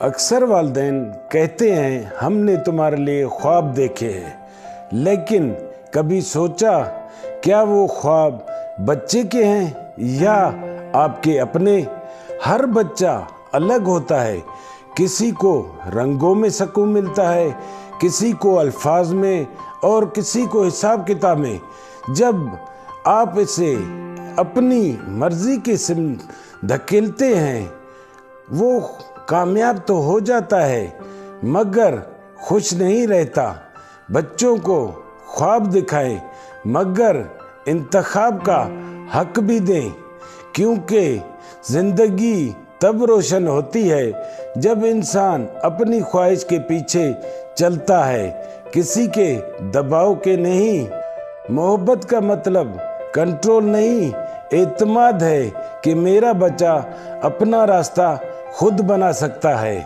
اکثر والدین کہتے ہیں ہم نے تمہارے لیے خواب دیکھے ہیں، لیکن کبھی سوچا کیا وہ خواب بچے کے ہیں یا آپ کے اپنے؟ ہر بچہ الگ ہوتا ہے، کسی کو رنگوں میں سکون ملتا ہے، کسی کو الفاظ میں اور کسی کو حساب کتاب میں۔ جب آپ اسے اپنی مرضی کی سمت دھکیلتے ہیں وہ کامیاب تو ہو جاتا ہے مگر خوش نہیں رہتا۔ بچوں کو خواب دکھائیں مگر انتخاب کا حق بھی دیں، کیونکہ زندگی تب روشن ہوتی ہے جب انسان اپنی خواہش کے پیچھے چلتا ہے، کسی کے دباؤ کے نہیں۔ محبت کا مطلب کنٹرول نہیں، اعتماد ہے کہ میرا بچہ اپنا راستہ خود بنا سکتا ہے۔